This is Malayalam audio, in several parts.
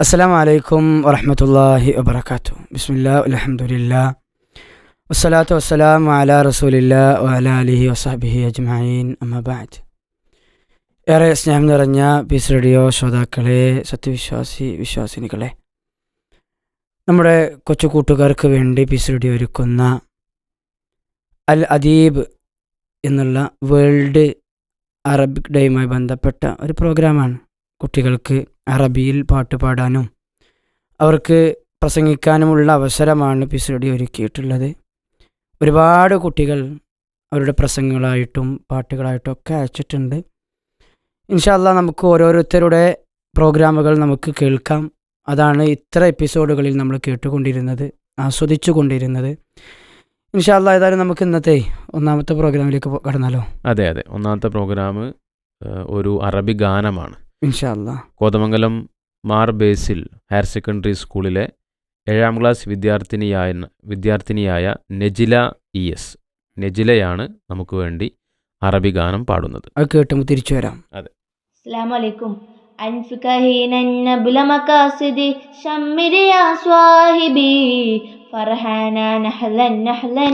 അസ്സലാമു അലൈക്കും വറഹ്മത്തുള്ളാഹി വബറകാതുഹു. ബിസ്മില്ലാഹി അൽഹംദുലില്ലാഹ് വസ്സലാത്തു വസ്സലാമു അലാ റസൂലില്ലാഹി വഅലാ ആലിഹി വസഹ്ബിഹി അജ്മഈൻ. അമ്മാ ബഅദ്. ഏറെ സ്നേഹം നിറഞ്ഞ പീസ് റേഡിയോ ശ്രോതാക്കളെ, വിശ്വാസിനികളെ, നമ്മുടെ കൊച്ചു കൂട്ടുകാർക്ക് വേണ്ടി പീസ് റേഡിയോ ഒരുക്കുന്ന അൽ അദീബ് എന്നുള്ള വേൾഡ് അറബിക് ഡേയുമായി ബന്ധപ്പെട്ട ഒരു പ്രോഗ്രാമാണ്. കുട്ടികൾക്ക് അറബിയിൽ പാട്ട് പാടാനും അവർക്ക് പ്രസംഗിക്കാനുമുള്ള അവസരമാണ് പീസ് റേഡിയോ ഒരുക്കിയിട്ടുള്ളത്. ഒരുപാട് കുട്ടികൾ അവരുടെ പ്രസംഗങ്ങളായിട്ടും പാട്ടുകളായിട്ടും ഒക്കെ അയച്ചിട്ടുണ്ട്. ഇൻഷാ അല്ലാഹ് നമുക്ക് ഓരോരുത്തരുടെ പ്രോഗ്രാമുകൾ നമുക്ക് കേൾക്കാം. അതാണ് ഇത്ര എപ്പിസോഡുകളിൽ നമ്മൾ കേട്ടുകൊണ്ടിരുന്നത്, ആസ്വദിച്ചു കൊണ്ടിരുന്നത്. ഇൻഷാ അല്ലാഹ് ഏതായാലും നമുക്ക് ഇന്നത്തെ ഒന്നാമത്തെ പ്രോഗ്രാമിലേക്ക് കടന്നാലോ? അതെ, ഒന്നാമത്തെ പ്രോഗ്രാം ഒരു അറബി ഗാനമാണ്. ഇൻഷാ അല്ലാഹ് കോതമംഗലം മാർ ബേസിൽ ഹയർ സെക്കൻഡറി സ്കൂളിലെ 7ാം ക്ലാസ് വിദ്യാർത്ഥിനിയായ നജില ES നജിലയാണ് നമുക്ക് വേണ്ടി അറബി ഗാനം പാടുന്നത്. അത് കേട്ട് തിരിച്ചു വരാം. അതെ. അസ്സലാമു അലൈക്കും. أنفك حين النبل مقاصدي شمر يا صاحبي فرحانا نحلا نحلا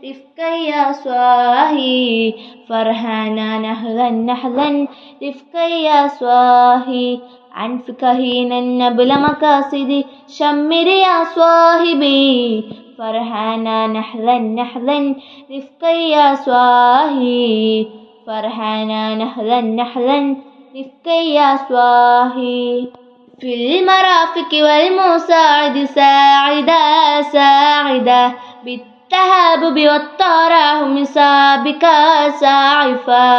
رفقا يا صاحي فرحانا نحلا نحلا رفقا يا صاحي أنفك حين النبل مقاصدي شمر يا صاحبي فرحانا نحلا نحلا رفقا يا صاحي فرحانا نحلا نحلا رفقا يا صاحي في المرافق والمساعد ساعدا ساعدا بالتهابب والتراحم سابقا ساعفا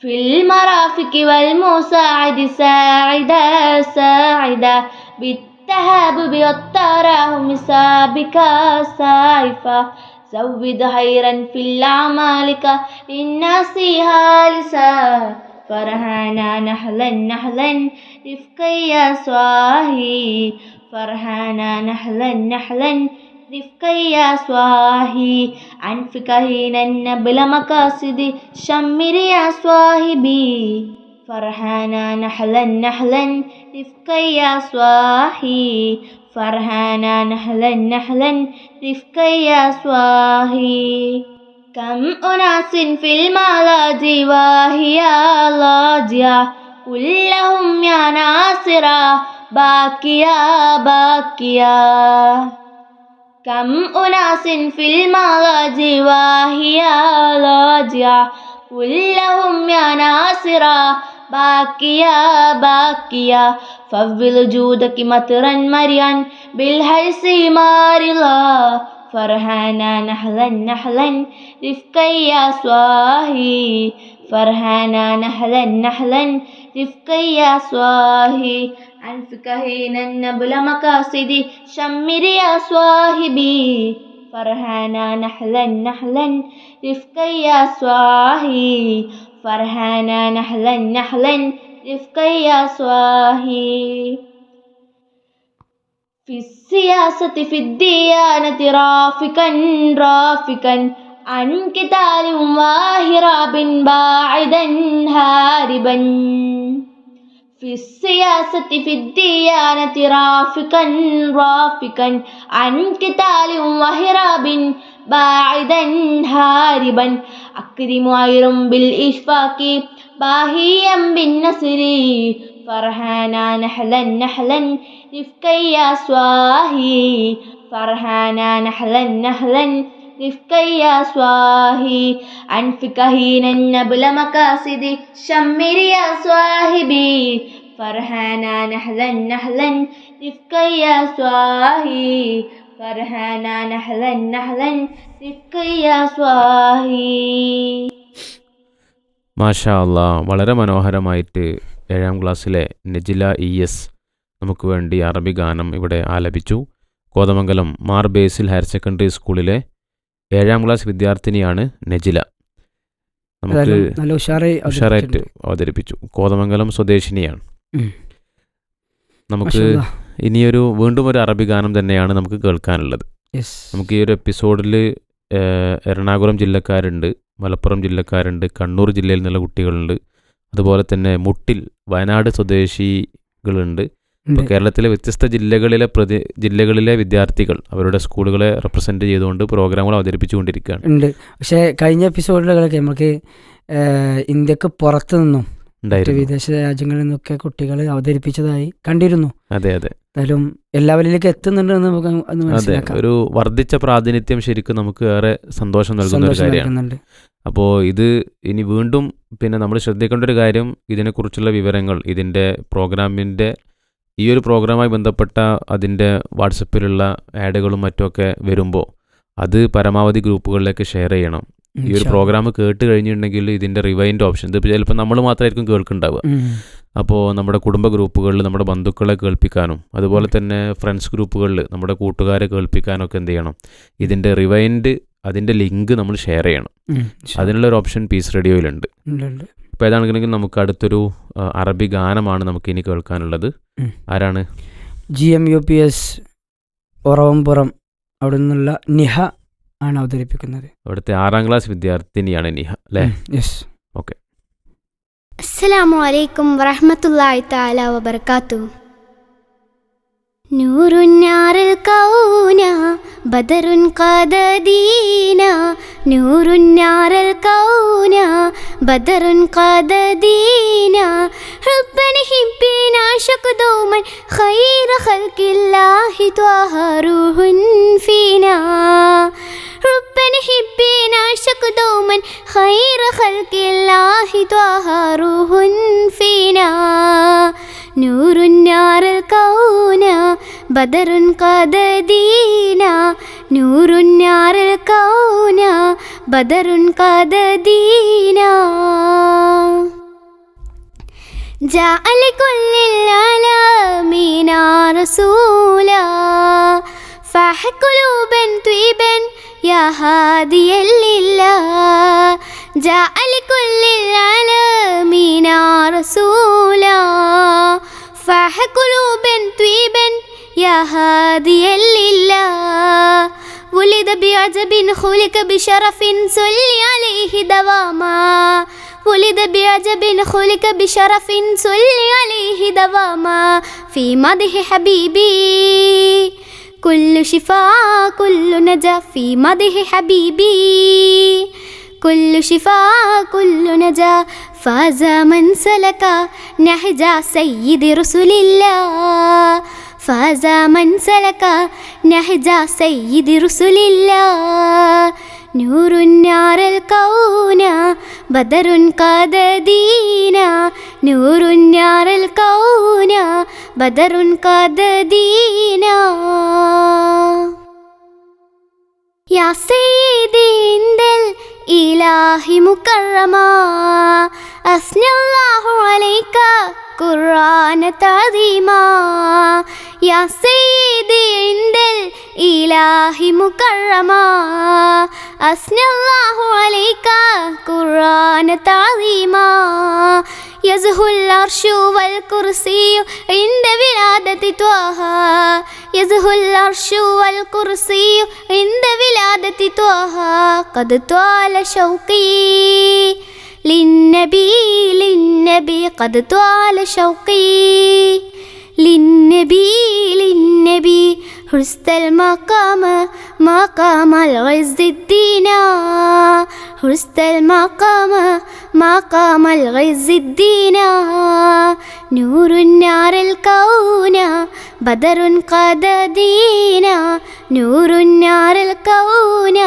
في المرافق والمساعد ساعدا ساعدا بالتهابب والتراحم سابقا ساعفا زود خيرا في الأعمال للناس هالسا فرحانا نحلا نحلا رفقا يا صاحي فرحانا نحلا نحلا رفقا يا صاحي أنفك حين النبل مقاصدي شمر يا صاحبي فرحانا نحلا نحلا رفقا يا صاحي فرحانا نحلا نحلا رفقا يا صاحي كم أناس في الملاجئ وهي لاجئة كلهم يا ناصرا باكيا باكيا كم أناس في الملاجئ وهي لاجئة كلهم يا ناصرا باكيا باكيا فضل جودك مطرا مريا بالحرص مارلا فرحانا نحلا نحلا رفقا يا صاحي فرحانا نحلا نحلا رفقا يا صاحي أنفك حين النبل مقاصدي شمر يا صاحبي فرحانا نحلا نحلا رفقا يا صاحي فرحانا نحلا نحلا رفقا يا صاحي في السياسة في الديانة رافقا رافقا عن قتال وهراب باعدا هاربا في السياسة في الديانة رافقا رافقا عن قتال وهراب باعدا هاربا أكرم عيرا بالإشفاق باهيا بالنصر فرحانا نحلا نحلا رفقا يا صاحي فرحانا نحلا نحلا رفقا يا صاحي أنفك حين النبل مقاصدي شمر يا صاحبي فرحانا نحلا نحلا رفقا يا صاحي فرحانا نحلا نحلا رفقا يا صاحي. മാഷാ അല്ലാഹ്, വളരെ മനോഹരമായിട്ട് 7ാം ക്ലാസ്സിലെ നജില ES നമുക്ക് വേണ്ടി അറബി ഗാനം ഇവിടെ ആലപിച്ചു. കോതമംഗലം മാർ ബേസിൽ ഹയർ സെക്കൻഡറി സ്കൂളിലെ 7ാം ക്ലാസ് വിദ്യാർത്ഥിനിയാണ് നജില. നമുക്ക് നല്ല ഉഷാറായിട്ട് അവതരിപ്പിച്ചു. കോതമംഗലം സ്വദേശിനിയാണ്. നമുക്ക് വീണ്ടും ഒരു അറബി ഗാനം തന്നെയാണ് നമുക്ക് കേൾക്കാനുള്ളത്. നമുക്ക് ഈ ഒരു എപ്പിസോഡിൽ എറണാകുളം ജില്ലക്കാരുണ്ട്, മലപ്പുറം ജില്ലക്കാരുണ്ട്, കണ്ണൂർ ജില്ലയിൽ നിന്നുള്ള കുട്ടികളുണ്ട്, അതുപോലെ തന്നെ മുട്ടിൽ വയനാട് സ്വദേശികളുണ്ട്, ഇപ്പോൾ കേരളത്തിലെ വ്യത്യസ്ത ജില്ലകളിലെ വിദ്യാർത്ഥികൾ അവരുടെ സ്കൂളുകളെ റെപ്രസെൻറ്റ് ചെയ്തുകൊണ്ട് പ്രോഗ്രാമുകൾ അവതരിപ്പിച്ചുകൊണ്ടിരിക്കുകയാണ്. ഉണ്ട്. പക്ഷേ കഴിഞ്ഞ എപ്പിസോഡുകളൊക്കെ നമുക്ക് ഇന്ത്യക്ക് പുറത്തു നിന്നും വിദേശ രാജ്യങ്ങളിൽ നിന്നൊക്കെ കുട്ടികൾ അവതരിപ്പിച്ചതായി കണ്ടിരുന്നു. അതെ അതെ, എന്തായാലും എല്ലാവരിലേക്ക് എത്തുന്നുണ്ടെന്ന് നമുക്ക് മനസ്സിലാക്കാം. ഒരു വർദ്ധിച്ച പ്രാതിനിധ്യം ശരിക്കും നമുക്ക് ഏറെ സന്തോഷം നൽകുന്ന ഒരു കാര്യമാണ്. അപ്പോൾ ഇത് ഇനി വീണ്ടും പിന്നെ നമ്മൾ ശ്രദ്ധിക്കേണ്ട ഒരു കാര്യം, ഇതിനെക്കുറിച്ചുള്ള വിവരങ്ങൾ ഇതിൻ്റെ പ്രോഗ്രാമിൻ്റെ ഈ ഒരു പ്രോഗ്രാമായി ബന്ധപ്പെട്ട അതിൻ്റെ വാട്സപ്പിലുള്ള ആഡുകളും മറ്റുമൊക്കെ വരുമ്പോൾ അത് പരമാവധി ഗ്രൂപ്പുകളിലേക്ക് ഷെയർ ചെയ്യണം. ഈ ഒരു പ്രോഗ്രാം കേട്ട് കഴിഞ്ഞിട്ടുണ്ടെങ്കിൽ ഇതിൻ്റെ റിവൈൻഡ് ഓപ്ഷൻ ഇത് ചിലപ്പോൾ നമ്മൾ മാത്രമായിരിക്കും കേൾക്കുന്നുണ്ടാവുക. അപ്പോൾ നമ്മുടെ കുടുംബ ഗ്രൂപ്പുകളിൽ നമ്മുടെ ബന്ധുക്കളെ കേൾപ്പിക്കാനും അതുപോലെ തന്നെ ഫ്രണ്ട്സ് ഗ്രൂപ്പുകളിൽ നമ്മുടെ കൂട്ടുകാരെ കേൾപ്പിക്കാനൊക്കെ എന്ത് ചെയ്യണം, ഇതിൻ്റെ റിവൈൻഡ് അതിൻ്റെ ലിങ്ക് നമ്മൾ ഷെയർ ചെയ്യണം. അതിനുള്ളൊരു ഓപ്ഷൻ പീസ് റേഡിയോയിലുണ്ട്. ഇപ്പോൾ ഏതാണെങ്കിലും നമുക്ക് അടുത്തൊരു അറബി ഗാനമാണ് നമുക്ക് ഇനി കേൾക്കാനുള്ളത്. ആരാണ്? GMUPS ഒറവംപുറം അവിടെ നിന്നുള്ള നിഹ ആണ് അവതരിപ്പിക്കുന്നത്. അവിടുത്തെ 6ാം ക്ലാസ് വിദ്യാർത്ഥിനിയാണ് നിഹ അല്ലേ? യെസ്. ഓക്കെ. അസ്സലാമു അലൈക്കും വറഹ്മത്തുള്ളാഹി തആല വബറകാതുഹു. നൂറുൻ നാറിൽ കൗന ബദറുൻ ഖദദീന, നൂറുൻ നാറിൽ കൗന ബദറുൻ ഖദദീന, ഹബ്ബൻ ഹിബ്ബിന ആശഖ ദൗമൻ ഖൈറ ഖൽഖില്ലാഹി ത്വഹ റൂഹുൻ ഫീനാ, ഹബ്ബൻ ഹിബ്ബിന ആശഖ ദൗമൻ ഖൈറ ഖൽഖില്ലാഹി ത്വഹ റൂഹുൻ ഫീനാ, നൂറുൻ നാറിൽ കൗന ബദറുൻ ഖദദീന, നൂറുൻ നാറിൽ കൗന ബദറുൻ ഖദദീന, ജാഅ ലികുല്ലിൽ ആലമീന റസൂലാ, ഫാഹ ഖുലൂബൻ ത്വീബൻ യാ ഹാദിയൽ ലില്ലാഹ്, ജാഅ ലികുല്ലിൽ ആലമീന റസൂലാ, ഫാഹ ഖുലൂബൻ ത്വീബൻ യാ ഹാദിയൽ ലില്ലാഹ്, ولد بعجب خلق بشرف صلي عليه دواما، ولد بعجب خلق بشرف صلي عليه دواما، في مدح حبيبي كل شفاء كل نجا، في مدح حبيبي كل شفاء كل نجا، فاز من سلك نهج سيد رسول الله، فاز من سلك نهج سيد رسول الله، نور نار الكون بدر قاددينا، نور نار الكون بدر قاددينا، يا سيدي عند الإله مكرما، أثنى الله عليك قرآن تعظيما، يا سيدي عند الإله مكرما، أثنى الله عليك قرآن تعظيما، يزهو العرش والكرسي عند ولادة طه، يزهو العرش والكرسي عند ولادة طه، قد طال شوقي للنبي للنبي، قد طال شوقي للنبي للنبي، حرست المقام مقام العز الدين، حرست المقام مقام العز الدين، نور نار الكون بدر قاددين، نور نار الكون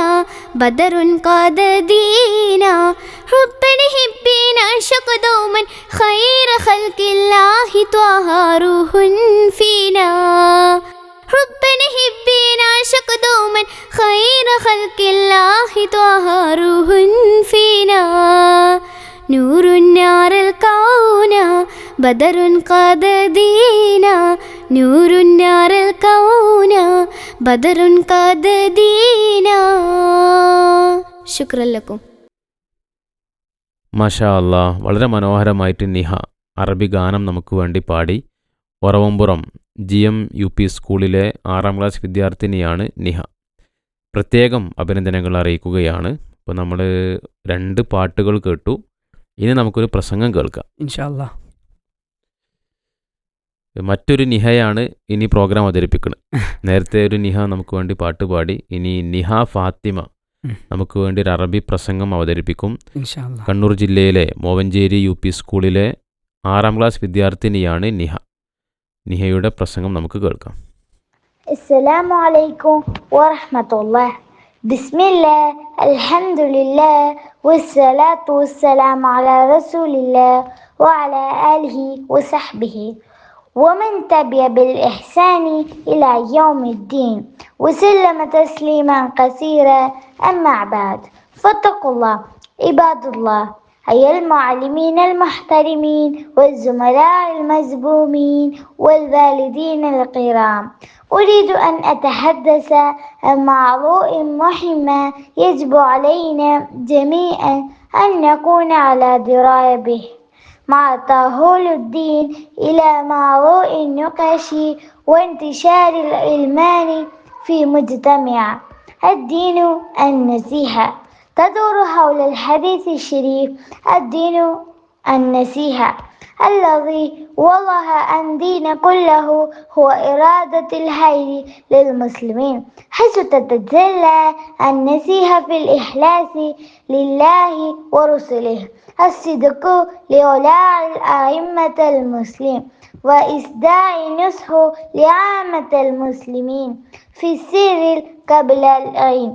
بدر قاددين، ربنا حبنا عشق دوما خير خلق الله طه روح فينا، ربنا حبنا عشق دوما خير خلق الله طه روح فينا، نور نار الكون بدر قاددين، نور نار الكون بدر قاددين. شكرا لكم. മാഷാ അല്ലാ, വളരെ മനോഹരമായിട്ട് നിഹ അറബി ഗാനം നമുക്ക് വേണ്ടി പാടി. ഒറവംപുറം GMUP സ്കൂളിലെ 6ാം ക്ലാസ് വിദ്യാർത്ഥിനിയാണ് നിഹ. പ്രത്യേകം അഭിനന്ദനങ്ങൾ അറിയിക്കുകയാണ്. ഇപ്പോൾ നമ്മൾ 2 പാട്ടുകൾ കേട്ടു. ഇനി നമുക്കൊരു പ്രസംഗം കേൾക്കാം ഇൻഷാ അല്ലാ. മറ്റൊരു നിഹയാണ് ഇനി പ്രോഗ്രാം അവതരിപ്പിക്കുന്നത്. നേരത്തെ ഒരു നിഹ നമുക്ക് വേണ്ടി പാട്ട് പാടി. ഇനി നിഹ ഫാത്തിമ നമുക്ക് വേണ്ടി ഒരു അറബി പ്രസംഗം അവതരിപ്പിക്കും. ഇൻഷാ അല്ലാ. കണ്ണൂർ ജില്ലയിലെ മോവഞ്ചേരി UP സ്കൂളിലെ 6ാം ക്ലാസ് വിദ്യാർത്ഥിനിയാണ് നിഹ. നിഹയുടെ പ്രസംഗം നമുക്ക് കേൾക്കാം. അസ്സലാമു അലൈക്കും വറഹ്മത്തുള്ളാഹി. ബിസ്മില്ലാഹ്, അൽഹംദുലില്ലാഹ്, വസ്സലാത്തു വസ്സലാമു അലാ റസൂലില്ലാഹ് വഅലാ ആലിഹി വസഹ്ബിഹി ومن تبع بالإحسان إلى يوم الدين وسلم تسليما كثيرا. أما بعد، فاتقوا الله عباد الله، أيها المعلمين المحترمين والزملاء المزبومين والوالدين الكرام. أريد أن أتحدث عن موضوع مهم يجب علينا جميعا أن نكون على دراية به مع تحول الدين إلى موضوع النقاش وانتشار العلمان في مجتمع. الدين النصيحة تدور حول الحديث الشريف الدين النصيحة الذي وضح أن دين كله هو إرادة الخير للمسلمين، حيث تتجلى النصيحة في الإخلاص لله ورسله، الصدق لولاء الأئمة المسلمين، وإسداء النصح لعامة المسلمين في السر قبل العلم،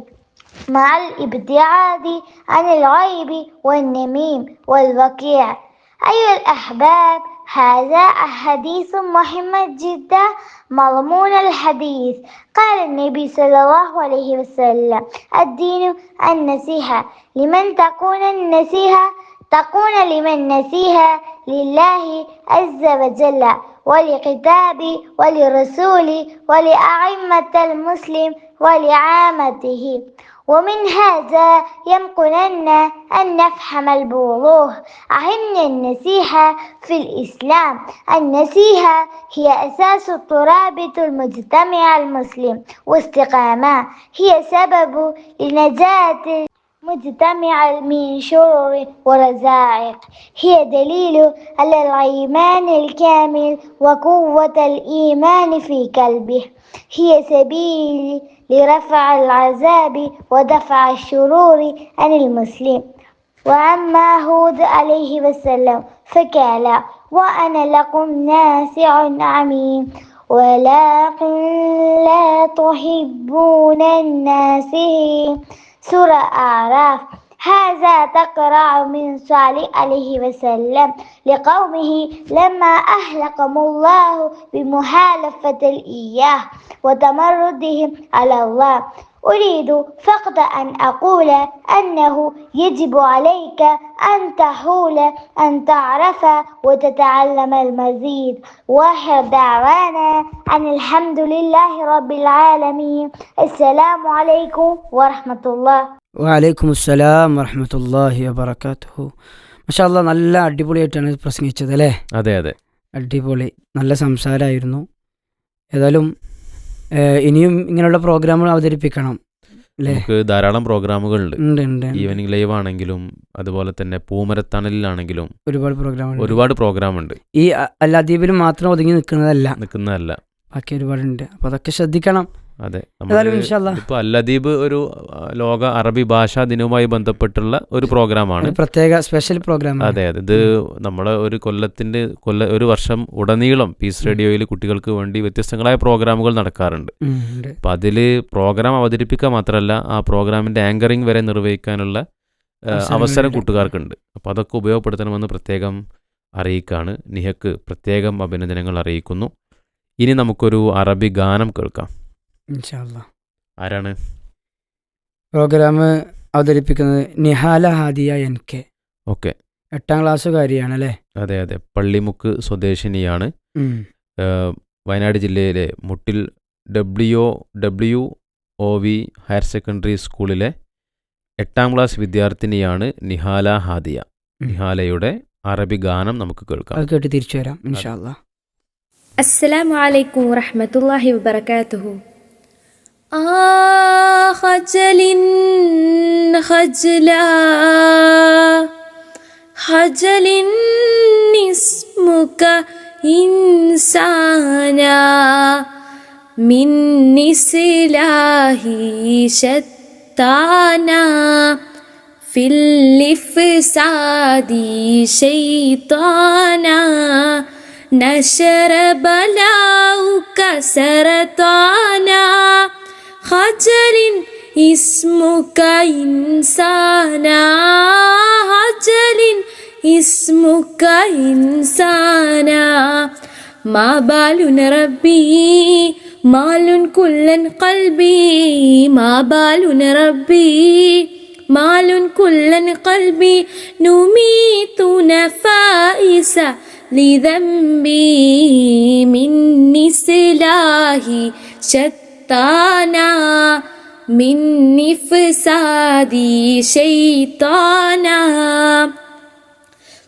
مع الابتعاد عن العيب والنميم والوقيع. أيها الأحباب، هذا حديث مهم جدا. مضمون الحديث قال النبي صلى الله عليه وسلم: الدين النصيحة. لمن تكون النصيحة؟ تكون لمن نصيحة لله عز وجل ولكتابه ولرسوله ولأئمة المسلم ولعامته. ومن هذا يمكننا أن نفهم بوضوح أهم النصيحة في الإسلام. النصيحة هي أساس ترابط المجتمع المسلم واستقامة، هي سبب لنجاة مجتمع من شرور ورزائق، هي دليل على الإيمان الكامل وقوة الإيمان في قلبه، هي سبيل لرفع العذاب ودفع الشرور عن المسلم. وأما هود عليه وسلم فقال: وأنا لكم ناصح أمين ولكن لا تحبون الناصحين. سورة أعراف. هذا تقرأ من صالح عليه وسلم لقومه لما أهلكهم الله بمحالفة الإياه وتمردهم على الله. أريد فقط أن أقول أنه يجب عليك أن تحول أن تعرف وتتعلم المزيد. وآخر دعوانا أن الحمد لله رب العالمين. السلام عليكم ورحمة الله. വഅലൈക്കും അസ്സലാം വറഹ്മത്തുള്ളാഹി വബറകാതുഹു. മാഷാ അല്ലാ, നല്ല അടിപൊളിയായിട്ടാണ് പ്രസംഗിച്ചത് അല്ലേ? അതെ അതെ, അടിപൊളി, നല്ല സംസാരമായിരുന്നു. ഏതായാലും ഇനിയും ഇങ്ങനെയുള്ള പ്രോഗ്രാമുകൾ അവതരിപ്പിക്കണം അല്ലേ? നമുക്ക് ധാരാളം പ്രോഗ്രാമുകളുണ്ട്. ഉണ്ട്. ഈവനിങ് ലൈവ് ആണെങ്കിലും അതുപോലെ തന്നെ പൂമരത്തണലിലാണെങ്കിലും ഒരുപാട് പ്രോഗ്രാം ഉണ്ട്. ഈ അല്ലാദ്വീപിൽ മാത്രം ഒതുങ്ങി നിൽക്കുന്നതല്ല, ബാക്കി ഒരുപാടുണ്ട്. അപ്പൊ അതൊക്കെ ശ്രദ്ധിക്കണം. അതെ, ഇപ്പൊ അല്ലദീബ് ഒരു ലോക അറബി ഭാഷാ ദിനവുമായി ബന്ധപ്പെട്ടുള്ള ഒരു പ്രോഗ്രാമാണ്, പ്രത്യേക സ്പെഷ്യൽ പ്രോഗ്രാം. അതെ, ഇത് നമ്മളെ ഒരു വർഷം ഉടനീളം പീസ് റേഡിയോയിൽ കുട്ടികൾക്ക് വേണ്ടി വ്യത്യസ്തങ്ങളായ പ്രോഗ്രാമുകൾ നടക്കാറുണ്ട്. അപ്പം അതിൽ പ്രോഗ്രാം അവതരിപ്പിക്കുക മാത്രമല്ല, ആ പ്രോഗ്രാമിൻ്റെ ആങ്കറിങ് വരെ നിർവഹിക്കാനുള്ള അവസരം കൂട്ടുകാർക്കുണ്ട്. അപ്പോൾ അതൊക്കെ ഉപയോഗപ്പെടുത്തണമെന്ന് പ്രത്യേകം അറിയിക്കുകയാണ്. നിഹക്ക് പ്രത്യേകം അഭിനന്ദനങ്ങൾ അറിയിക്കുന്നു. ഇനി നമുക്കൊരു അറബി ഗാനം കേൾക്കാം. ഇൻഷാ അല്ലാ. ആരാണ് പ്രോഗ്രാം അവതരിപ്പിക്കുന്നത്? നിഹാല ഹാദിയ NK. ഓക്കെ, 8ാം ക്ലാസ്സുകാരിയാണ് അല്ലേ? അതെ, സ്വദേശിനിയാണ്. സ്വദേശിനിയാണ്. വയനാട് ജില്ലയിലെ മുട്ടിൽ WOV ഹയർ സെക്കൻഡറി സ്കൂളിലെ 8ാം ക്ലാസ് വിദ്യാർത്ഥിനിയാണ് നിഹാല ഹാദിയ. നിഹാലയുടെ അറബി ഗാനം നമുക്ക് കേൾക്കാം. അത് കേട്ട് തിരിച്ചു വരാം ഇൻഷാ അല്ലാ. അസ്സലാമു അലൈക്കും വറഹ്മത്തുള്ളാഹി വബറകാതുഹു. خجل اسمك إنسانا من إصلاح شتانا في الإفساد شيطانا نشر بلاؤك سرطانا خجل اسمك إنسانا خجل اسمك إنسانا ما بال ربي مال كلا قلبي ما بال ربي مال كلا قلبي نميت نفائس لذنبي من إصلاح شتانا من إفساد شيطانا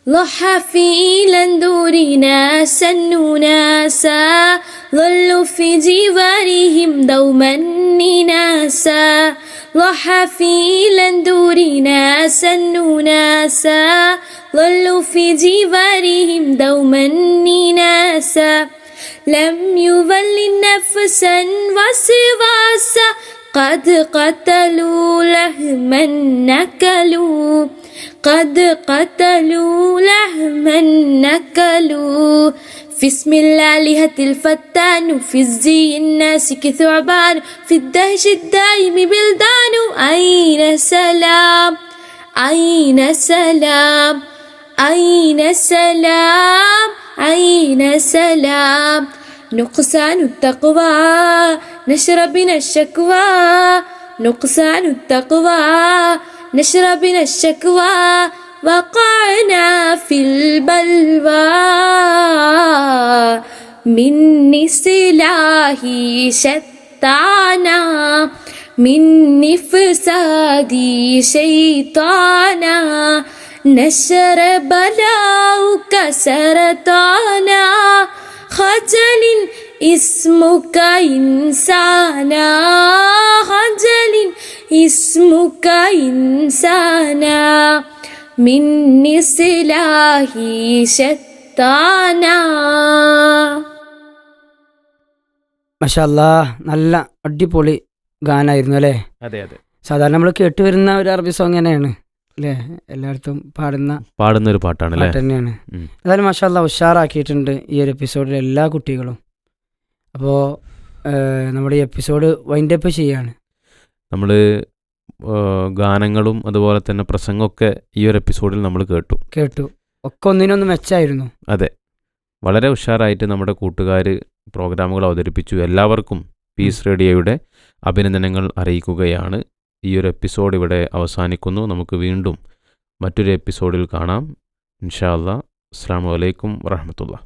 ضحى في لندور ناسا ناسا ظلوا في جوارهم دوما ناسا ضحى في لندور ناسا ناسا ظلوا في جوارهم دوما ناسا لم يظل نفسا وسواسا قد قتلوا لهما نكلوا قد قتلوا لهما نكلوا في اسم الآلهة الفتان في الزي الناسك ثعبان في الدهش الدائم بلدان أين سلام أين سلام أين سلام أين سلام نقصان التقوى نشربنا الشكوى نقصان التقوى نشربنا الشكوى وقعنا في البلوى من إصلاح شتانا من إفساد شيطانا نشر بلاؤك سرطانا خجل اسمك إنسانا خجل اسمك إنسانا من إصلاح شتانا. മാഷാല്ലാ, നല്ല അടിപൊളി ഗാനായിരുന്നു അല്ലേ? അതെ അതെ. സാധാരണ നമ്മൾ കേട്ടുവരുന്ന ഒരു അറബി സോങ് തന്നെയാണ് അല്ലേ? എല്ലായിടത്തും പാടുന്ന ഒരു പാട്ടാണ് പാട്ട് തന്നെയാണ്. എന്തായാലും മാഷാല്ലാ ഉഷാറാക്കിയിട്ടുണ്ട് ഈ ഒരു എപ്പിസോഡിലെ എല്ലാ കുട്ടികളും. അപ്പോൾ നമ്മുടെ ഈ എപ്പിസോഡ് വൈൻഡപ്പ് ചെയ്യാണ്. നമ്മൾ ഗാനങ്ങളും അതുപോലെ തന്നെ പ്രസംഗമൊക്കെ ഈ ഒരു എപ്പിസോഡിൽ നമ്മൾ കേട്ടു. ഒക്കെ ഒന്നിനൊന്ന് മെച്ചായിരുന്നു. അതെ, വളരെ ഉഷാറായിട്ട് നമ്മുടെ കൂട്ടുകാർ പ്രോഗ്രാമുകൾ അവതരിപ്പിച്ചു. എല്ലാവർക്കും പീസ് റേഡിയോയുടെ അഭിനന്ദനങ്ങൾ അറിയിക്കുകയാണ്. ഈ ഒരു എപ്പിസോഡ് ഇവിടെ അവസാനിക്കുന്നു. നമുക്ക് വീണ്ടും മറ്റൊരു എപ്പിസോഡിൽ കാണാം ഇൻഷാ അല്ലാ. അസ്സലാമു അലൈക്കും വറഹ്മത്തുള്ളാഹി.